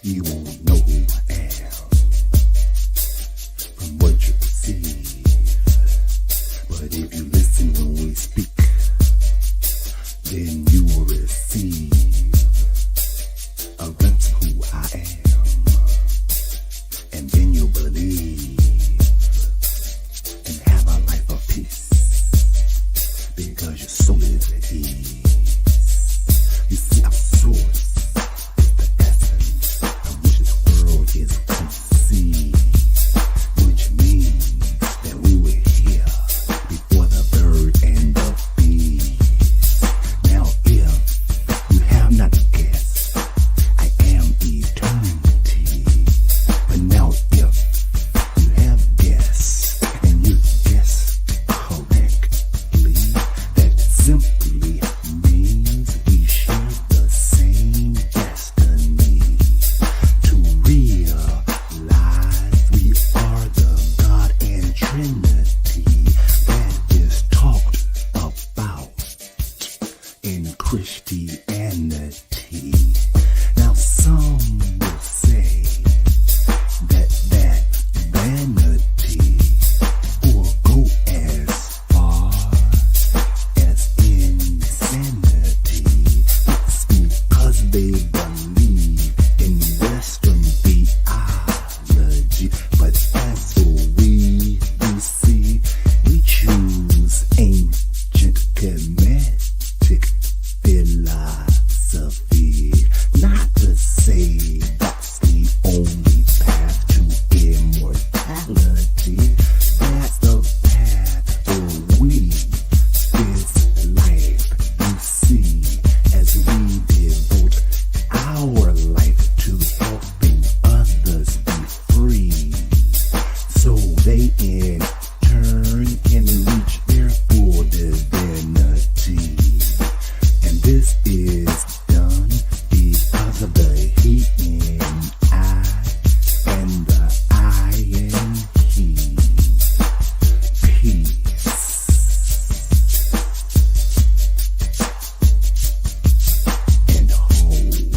You won't know who I am from what you perceive. But if you listen when we speak, then you will receive a glimpse of who I am. And then you'll believe and have a life of peace, because your soul is at ease. You see, our source is the essence of which this world is conceived, which means that we were here before the bird and the bee. Now if you have not guessed, I am eternity. But now if you have guessed, and you guessed correctly, that simply means we share the same destiny. To realize we are the God and Trinity that is talked about in Christianity. Now some will say that vanity will go as far as insanity. It's because they believe in Western theology. But as for we, you see, we choose ancient Kemetic philosophy. Not to say that's the only path to immortality. That's the path for we, this life, you see, as we devote our life to helping others be free, so they in turn can reach their full divinity. And this is done because of the he in I and the I in he. Peace and wholeness.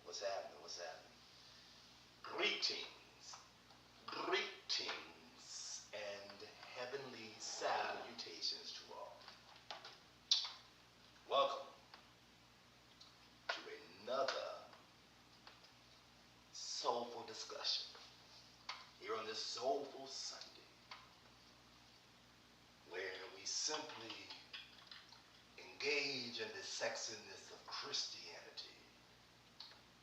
What's happening? What's happening? Greetings, and heavenly salutations to all. Welcome to another Soulful Discussion here on this Soulful Sunday, where we simply engage in the sexiness of Christianity.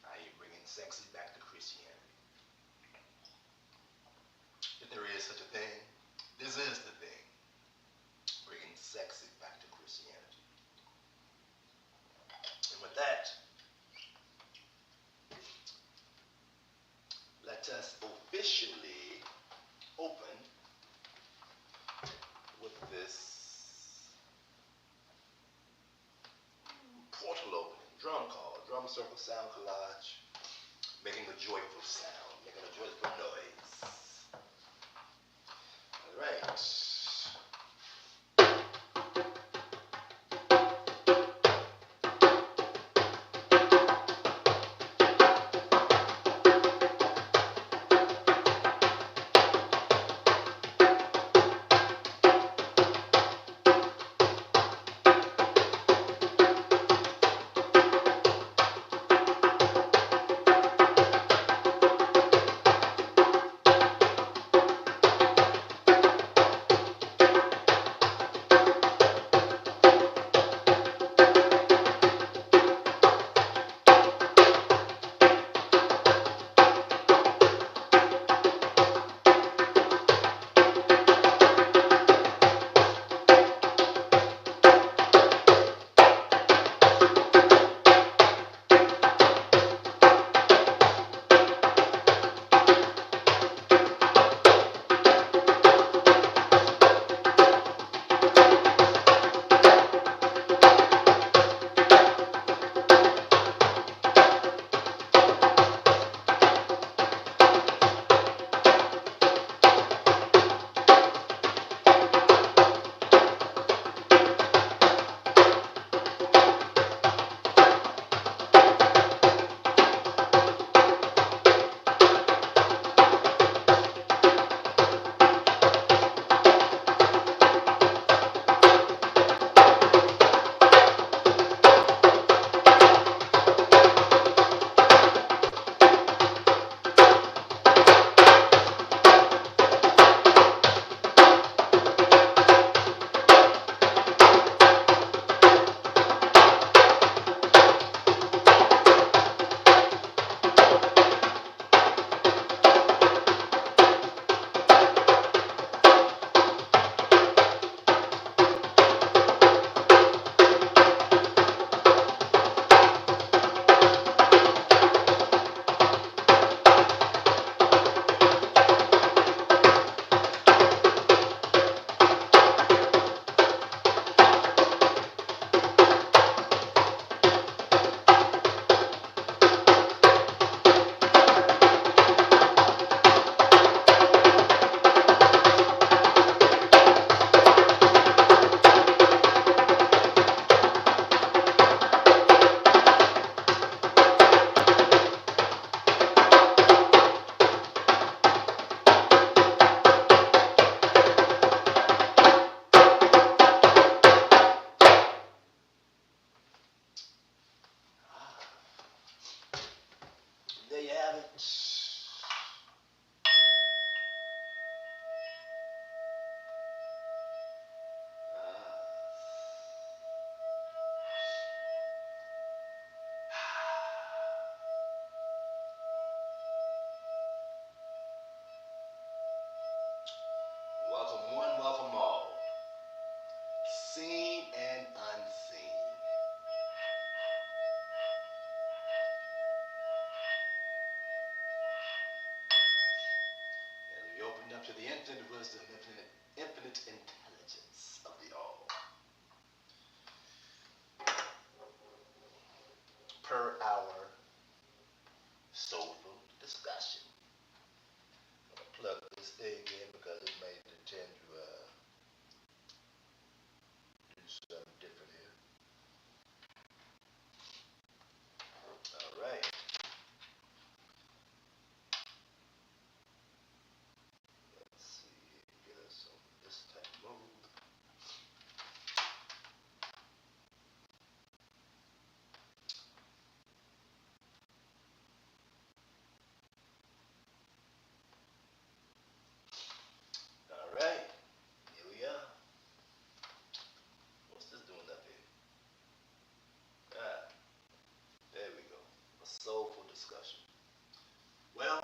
I ain't bringing sexy back to Christianity. If there is such a thing, this is the thing. Bringing sexy back to Christianity. And with that, let us officially open with this portal opening, drum call, drum circle sound collage, making a joyful sound, making a joyful noise. All right. right. Welcome one, welcome all. Seen and unseen. As we open up to the infinite wisdom, infinite intelligence of the all. Per our soulful discussion. I'm gonna plug this thing in because it may tend to do something different here. All right. Let's see. Get us on this type mode. All right. Here we are. What's this doing up here? Ah, there we go. A soulful discussion. Well,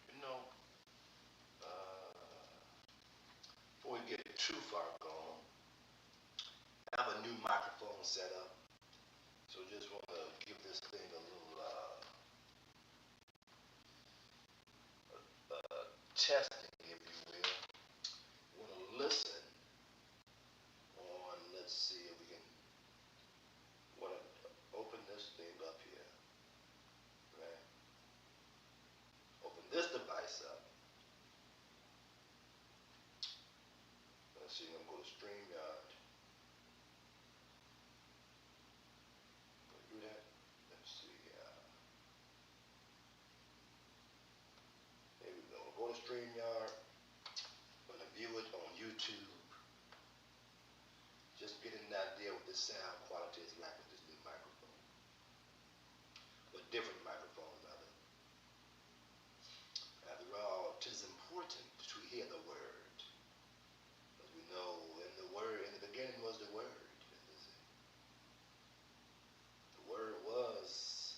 you know, before we get too far gone, I have a new microphone set up. So just want to give this thing a little testing, if you will. Want to listen on, let's see if we can, want to open this thing up here, right? Open this device up. Let's see, I'm going to go to StreamYard. Can I do that? Let's see, there we go. Go to StreamYard. I'm going to view it on YouTube. Just getting an idea what the sound quality is like with this new microphone. With different microphones, rather. After all, it is important to hear the word. As we know, in the beginning was the word. The word was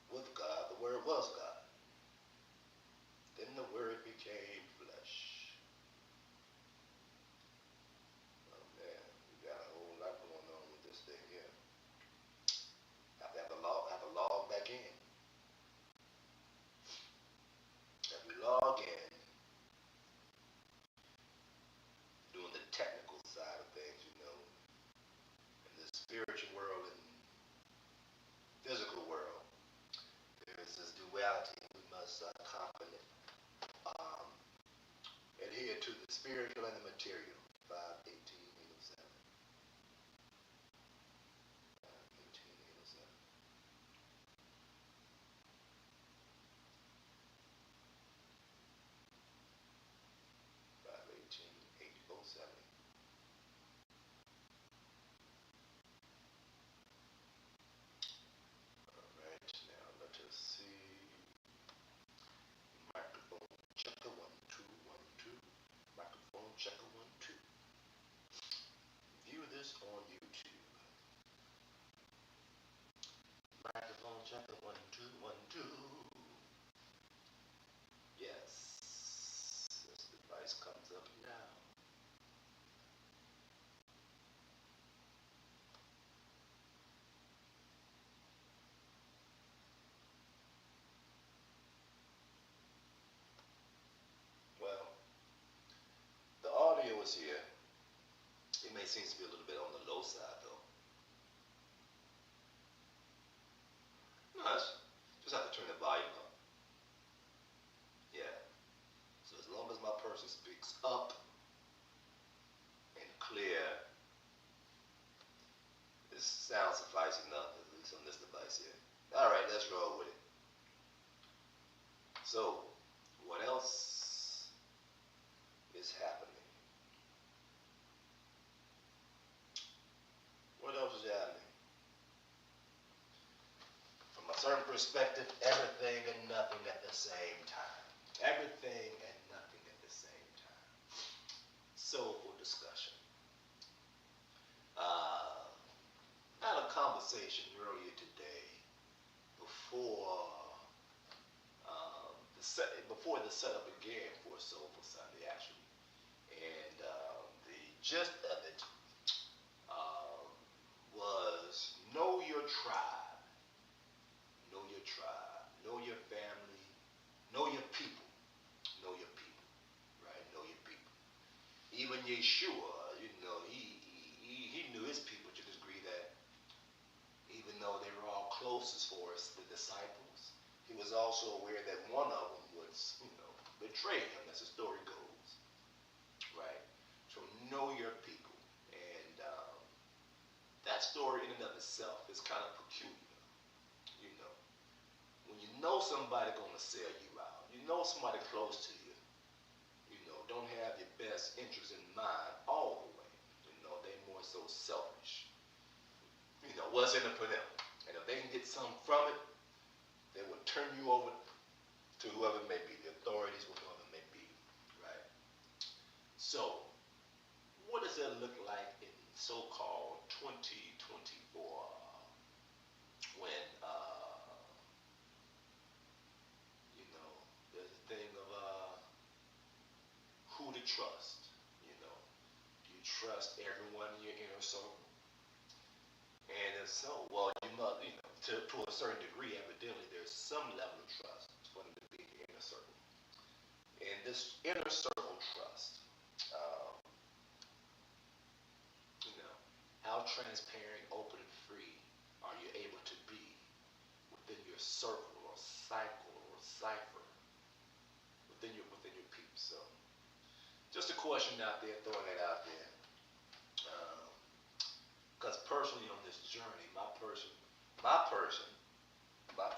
with God. The word was God. Then the word became flesh. Oh man, we got a whole lot going on with this thing here. Have to have to log back in. As we log in, doing the technical side of things, you know, in the spiritual world and physical world, there is this duality. We must confidently adhere to the spiritual and the material. 518-807. 518-807. Alright, now let us see. Microphone checker 1 2 1 2. Microphone checker 1 2. View this on YouTube. Microphone checker 1 2 1 2. Yes. This device comes up now. Well, the audio is here. It may seem to be a little bit on the low side though. Nice. Just have to turn the volume up. Yeah. So as long as my person speaks up and clear, this sounds suffice enough, at least on this device here. Alright, let's roll with it. So, what else is happening? What else is happening? certain perspective, everything and nothing at the same time. Everything and nothing at the same time. Soulful discussion. I had a conversation earlier today before before the setup began for Soulful Sunday, actually, and the gist of it was know your tribe, know your family, know your people, right? Know your people. Even Yeshua, he knew his people to the degree that even though they were all closest for us, the disciples, he was also aware that one of them would, betray him, as the story goes, right? So know your people. And that story in and of itself is kind of peculiar, you know. When you know somebody going to sell you out, you know somebody close to you, don't have your best interest in mind all the way. They more so selfish. What's in it for them? And if they can get something from it, they will turn you over to whoever it may be, the authorities, whoever it may be, right? So, what does it look like in so-called 2024 when, there's a thing of who to trust, Do you trust everyone in your inner circle? And if so, well, you must, to a certain degree, evidently, there's some level of trust for them to be in your inner circle. And this inner circle trust, um, how transparent, open, and free are you able to be within your circle or cycle or cipher within your peeps? So, just a question out there, throwing it out there. Because personally on this journey,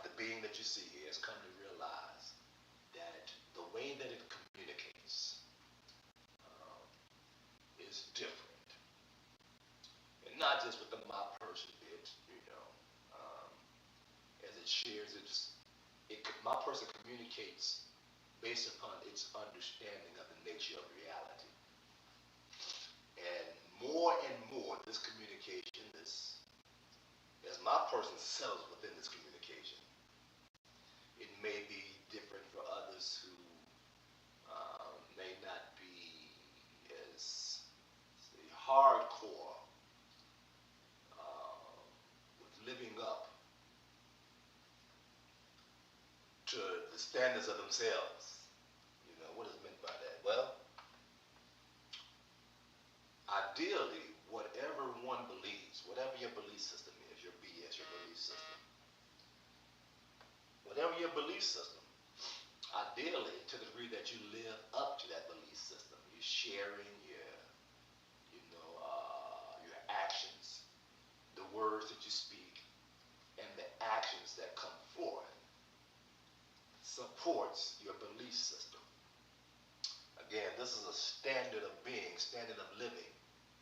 the being that you see here has come to realize that the way that it communicates is different. And not just within my person bit, as it shares my person communicates based upon its understanding of the nature of reality. And more, this communication is, as my person settles within this communication, it may be different for others who may not be as hardcore with living up to the standards of themselves. What is meant by that? Well, ideally, whatever one believes, whatever your belief system is, your BS, your belief system, whatever your belief system, ideally, to the degree that you live up to that belief system, you're sharing your actions, the words that you speak, and the actions that come forth supports your belief system. Again, this is a standard of being, standard of living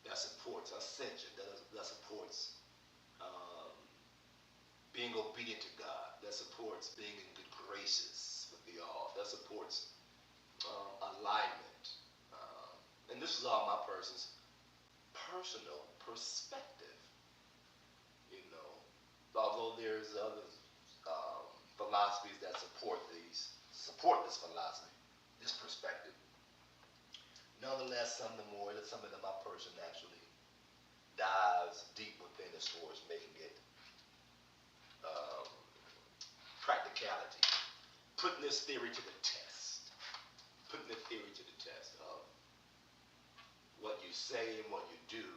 that supports ascension, that supports being obedient to God, that supports being in good graces with the all, that supports alignment. And this is all my person's personal perspective. Although there's other philosophies that support this philosophy, this perspective. Nonetheless, some of them my person actually dives deep within as far as making it practicality, putting this theory to the test, of what you say and what you do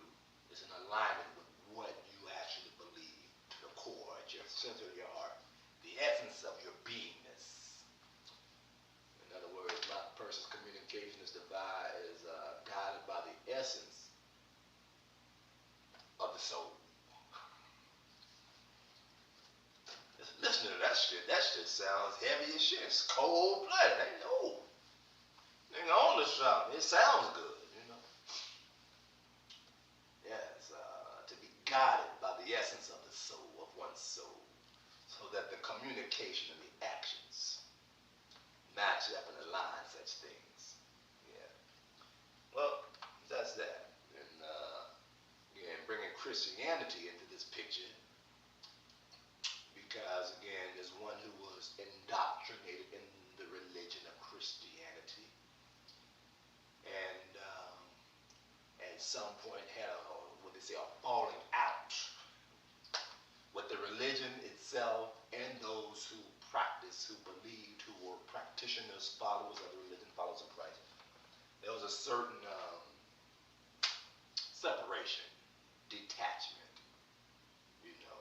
is in alignment with what you actually believe, the core, at your center of your heart, the essence of your beingness. In other words, my person's communication is guided by the essence of the soul. Listen to that shit. That shit sounds heavy as shit. It's cold-blooded. Ain't on the shop. It sounds good, Yes, to be guided by the essence of the soul, of one's soul. So so that the communication and the actions match up and align such things. Yeah. Well, that's that. And again, bringing Christianity into this picture, because again, there's one who was indoctrinated in the religion of Christianity, and at some point had what they say, a falling out with the religion itself and those who practiced, who believed, who were practitioners, followers of the religion, followers of Christ. There was a certain separation, detachment, you know.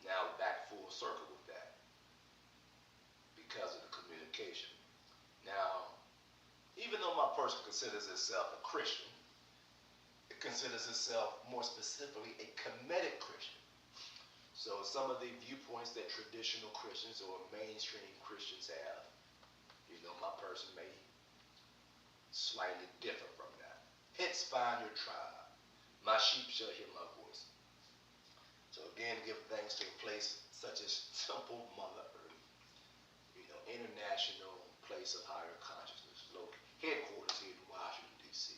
Now we're back full circle with that because of the communication. Now, even though my person considers itself a Christian, it considers itself more specifically a Kemetic Christian. So some of the viewpoints that traditional Christians or mainstream Christians have, you know, my person may slightly differ from that. Hence, find your tribe. My sheep shall hear my voice. So again, give thanks to a place such as Temple Mother Earth, you know, international place of higher consciousness, local headquarters here in Washington, D.C.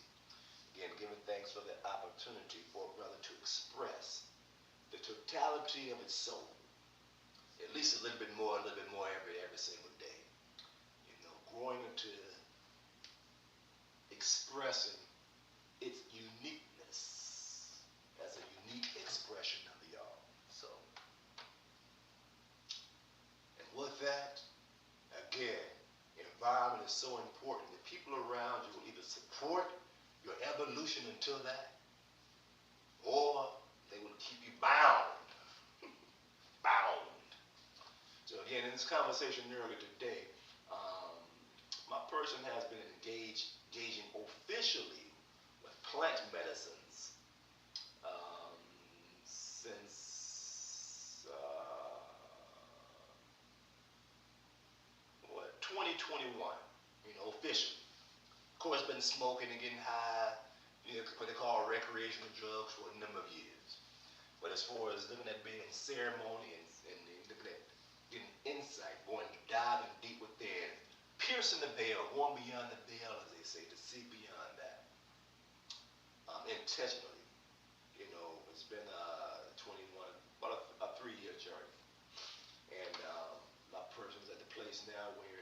Again, giving thanks for the opportunity for a brother to express the totality of its soul, at least a little bit more every single day. You know, growing into expressing its uniqueness as a unique expression of the all. So, and with that, again, environment is so important. The people around you will either support your evolution until that, or they will keep you bound. Bound. So again, in this conversation earlier today, my person has been engaging officially with plant medicines since 2021. You know, officially. Of course, been smoking and getting high, you know, what they call recreational drugs for a number of years. But as far as looking at being in ceremony and looking at getting insight, going diving deep within, piercing the veil, going beyond the veil, as they say, to see beyond that, intentionally. You know, it's been 21, about a 3-year journey. And my person's at the place now where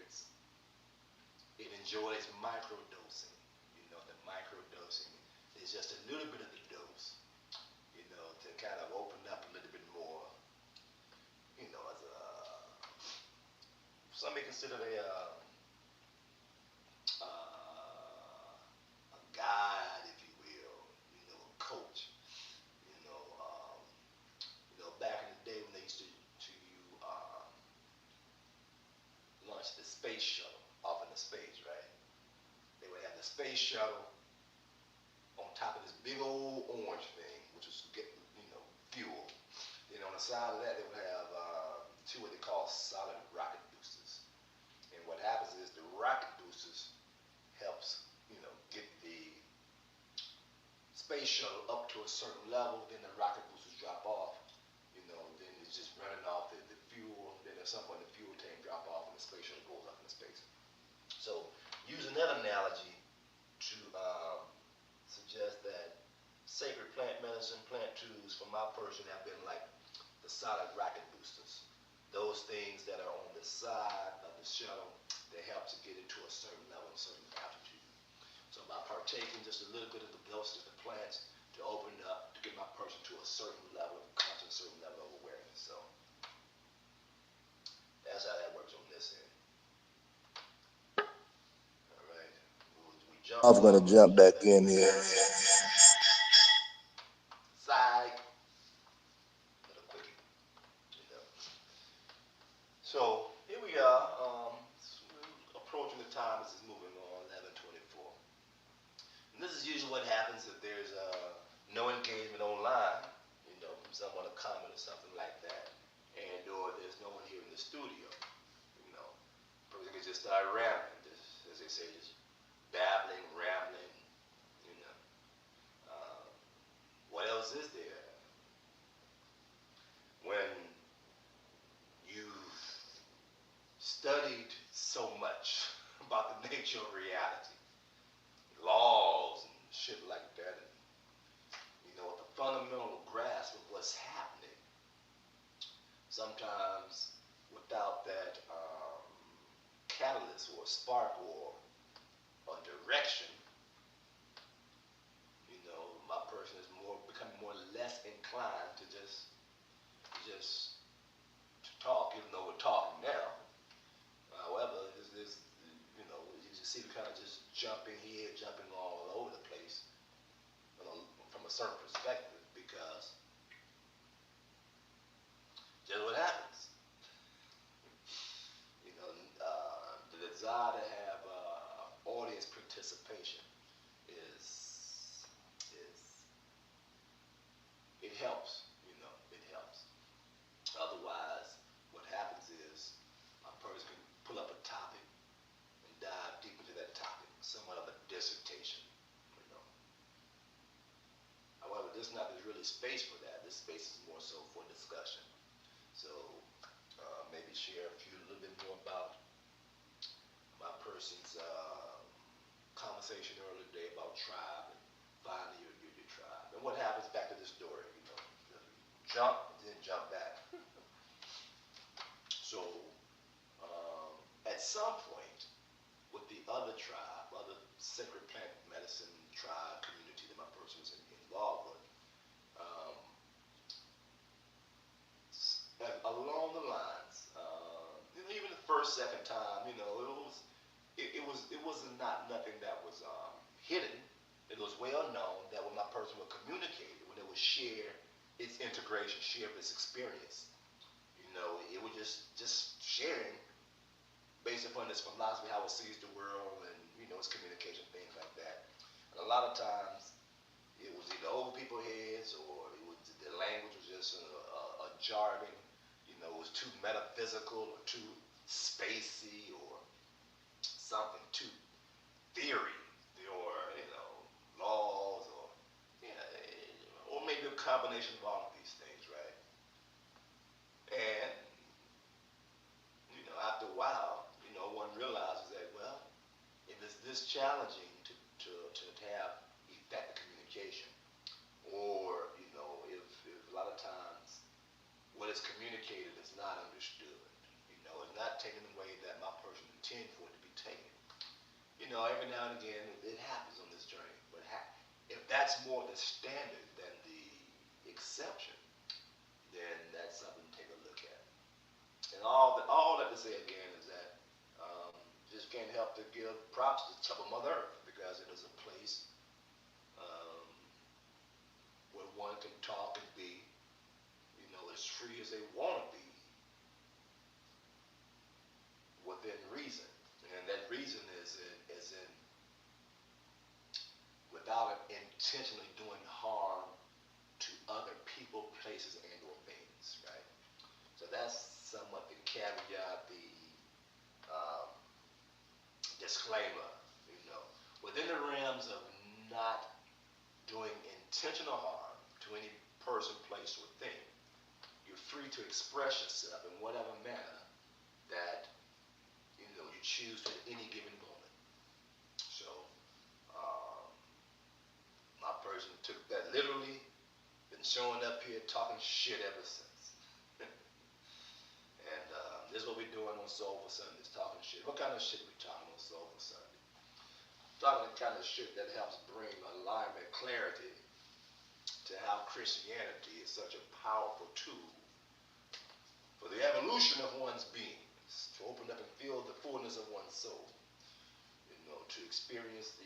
it enjoys microdosing. You know, the microdosing is just a little bit of the dose, you know, to kind of open up a little bit more, you know, as some may consider a guide, if you will, you know, a coach. Back in the day when they used to launch the space shuttle off into space, right? They would have the space shuttle on top of this big old orange thing, which was fuel. Then on the side of that, they would have two what they call solid rocket boosters. And what happens is the rocket boosters helps, get the space shuttle up to a certain level. Then the rocket boosters drop off. Then it's just running off the fuel. Then at some point the fuel tank drop off and the space shuttle goes up into space. So using that analogy to suggest that sacred plant medicine, plant tools for my person have been like the solid rocket boosters. Those things that are on the side of the shuttle that help to get it to a certain level, a certain altitude. So by partaking just a little bit of the dose of the plants to open up, to get my person to a certain level of conscious, a certain level of awareness. So that's how that works on this end. All right. We jump. I was going to jump back in here. Side. Little quickie. So here we are. Approaching the time. This is moving on. 11:24. And this is usually what happens if there's no engagement online, from someone to comment or something like that, and or there's no one here in the studio. Person can just start rambling, just, as they say, just babbling, rambling. What else is there? When fix your reality, laws and shit like that, and the fundamental grasp of what's happening. Sometimes without that catalyst or spark or direction, my person is becoming more or less inclined to just to talk, even though we're talking now. However, you just see the kind of just jumping here, jumping all over the place from a certain perspective, because just what happens. The desire to have audience participation is it helps. It helps. Otherwise, what happens is a person can pull up a topic and dive deep into that topic, somewhat of a dissertation. However, there's really space for that. This space is more so for discussion. So maybe share a little bit more about my person's conversation earlier today about tribe and finding your tribe. And what happens back to this story, jump and then jump back. So at some point, with the other tribe, other sacred plant medicine tribe community that my person was involved with, along the lines, even the first, second time, it was not nothing that was hidden. It was well known that when my person would communicate, when it would share its integration, share its experience, it was just sharing based upon this philosophy, how it sees the world, and its communication, things like that. And a lot of times, it was either over people's heads, or the language was just a jargon. It was too metaphysical, or too spacey, or something too theory, or laws, or maybe a combination of all of these things, right? And after a while, one realizes that, well, if it's this challenging to have effective communication, or if a lot of times what is communicated is not understood, it's not taken the way that my person intended for it to be taken. Every now and again it happens on this journey, but if that's more the standard than the exception, then that's something to take a look at. And all that to say again is that just can't help to give props to Mother Earth, because it is a place where one can talk and be, as free as they want to be, within reason. And that reason is in without intentionally doing harm to other people, places, and or things, right? So that's somewhat the caveat, the disclaimer, within the realms of not doing intentional harm to any person, place, or thing. You're free to express yourself in whatever manner that you choose at any given moment. So my person took that literally, been showing up here talking shit ever since. And this is what we're doing on Soulful Sundays, talking shit. What kind of shit we talking on Soulful Sunday? Talking the kind of shit that helps bring alignment, clarity to how Christianity is such a powerful tool for the evolution of one's being, to open up and feel the fullness of one's soul, to experience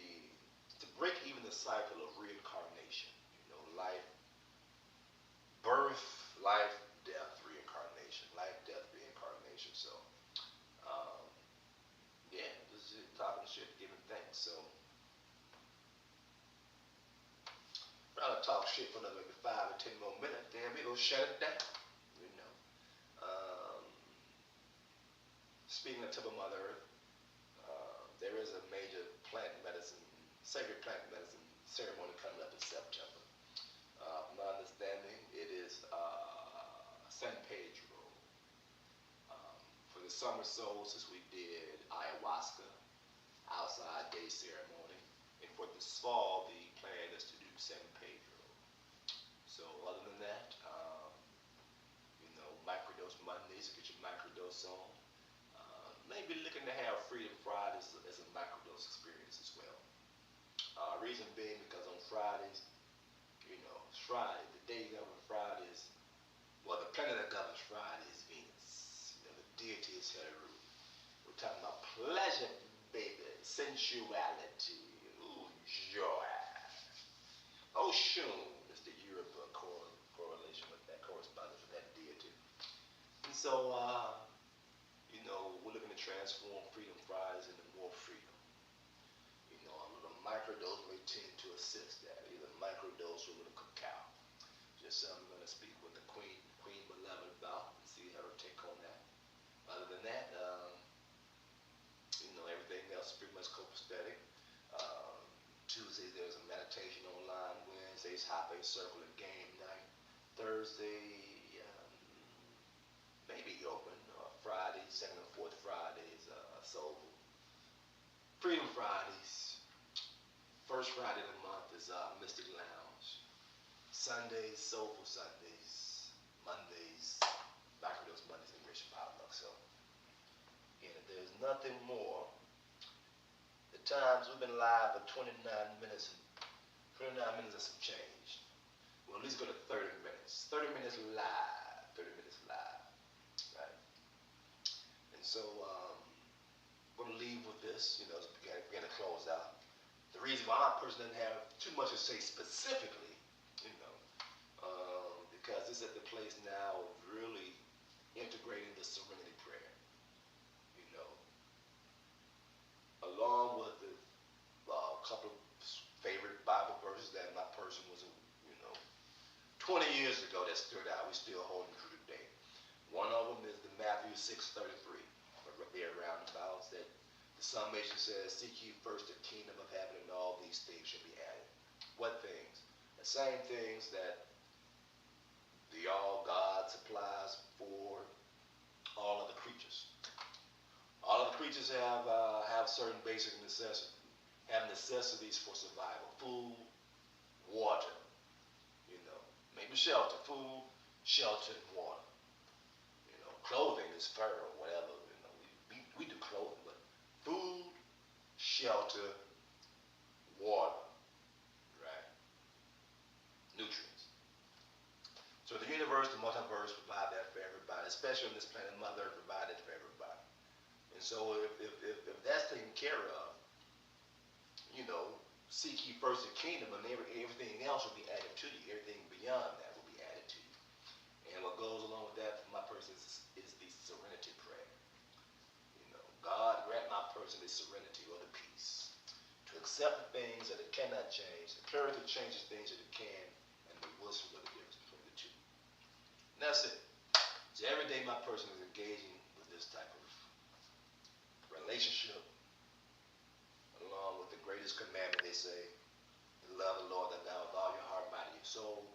to break even the cycle of reincarnation, life, birth, life, death, reincarnation, life, death, reincarnation. So, this is talking shit, giving thanks. So, rather talk shit for another maybe 5 or 10 more minutes, then we gonna shut it down. Speaking of Mother Earth, there is a major plant medicine, sacred plant medicine ceremony coming up in September. From my understanding, it is San Pedro. For the summer solstice, we did ayahuasca. outside day ceremony. And for this fall, the plan is to do San Pedro. So other than that, microdose Mondays, get your microdose on. Maybe looking to have Freedom Fridays as a microdose experience as well. Reason being because on Fridays, it's Friday. The day governed Fridays, well, the planet that governs Friday is Venus. The deity is Heru. We're talking about pleasure, baby, sensuality, ooh, joy. Oshun is the Yoruba correlation with that, correspondence with that deity. And so, we're looking to transform Freedom Fridays into more freedom. A little microdose may tend to assist that, either microdose or a little cacao. Just something I'm going to speak with the Queen Beloved about and see her take on that. Other than that, everything else is pretty much copacetic. Tuesdays there's a meditation online. Wednesdays Happy Circle and Game Night. Thursday maybe open. Fridays, second and fourth Fridays, Soulful. Freedom Fridays. First Friday of the month is Mystic Lounge. Sundays, Soulful Sundays. Mondays, Microdose Mondays, and Rich Potluck. So, again, if there's nothing more, the times we've been live for 29 minutes and some change. We'll at least go to 30 minutes. 30 minutes live. 30 minutes live. Right? And so, I'm going to leave with this, as we begin to close out. The reason why my person doesn't have too much to say specifically, because it's at the place now of really integrating the serenity prayer, along with the couple of favorite Bible verses that my person was, 20 years ago that stood out. We still hold them true today. One of them is the Matthew 6:33, right there roundabouts, that the summation says, "Seek ye first the kingdom of heaven, and all these things shall be added." What things? The same things that the all God supplies for all of the creatures. All of the creatures have certain basic necessities, have necessities for survival: food, water, maybe shelter, food, shelter, and water. Clothing is fur or whatever. We do clothing, but food, shelter, water, right? Nutrients. So the universe, the multiverse provide that for everybody, especially on this planet. Mother Earth provide it for everybody. And so if that's taken care of, seek ye first the kingdom, and everything else will be added to you. Everything beyond that will be added to you. And what goes along with that for my person is the serenity prayer. God grant my person the serenity or the peace to accept the things that it cannot change, the clarity to change the things that it can, and the wisdom of the difference between the two. And that's it. So every day my person is engaging with this type of relationship, along with the greatest commandment, they say, to love the Lord thy God with all your heart, mind, and your soul.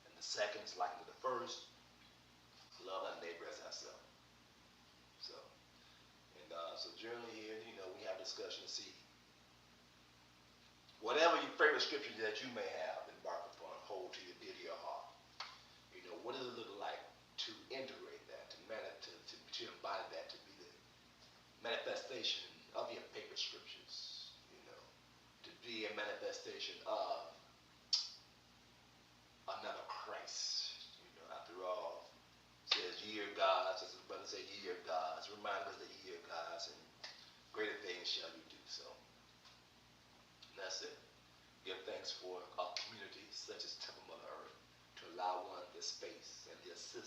And the second is like to the first, love thy neighbor as thyself. So generally here, we have discussion to see whatever your favorite scripture that you may have embarked upon, hold to your dear to your heart. What does it look like to integrate that, to embody that, to be the manifestation of your favorite scriptures, to be a manifestation of another Christ. After all, it says ye are gods, as his brother said, ye are gods. Remind us that ye are gods, and greater things shall you do so. And that's it. Give thanks for a community such as Temple Mother Earth to allow one the space and the assistance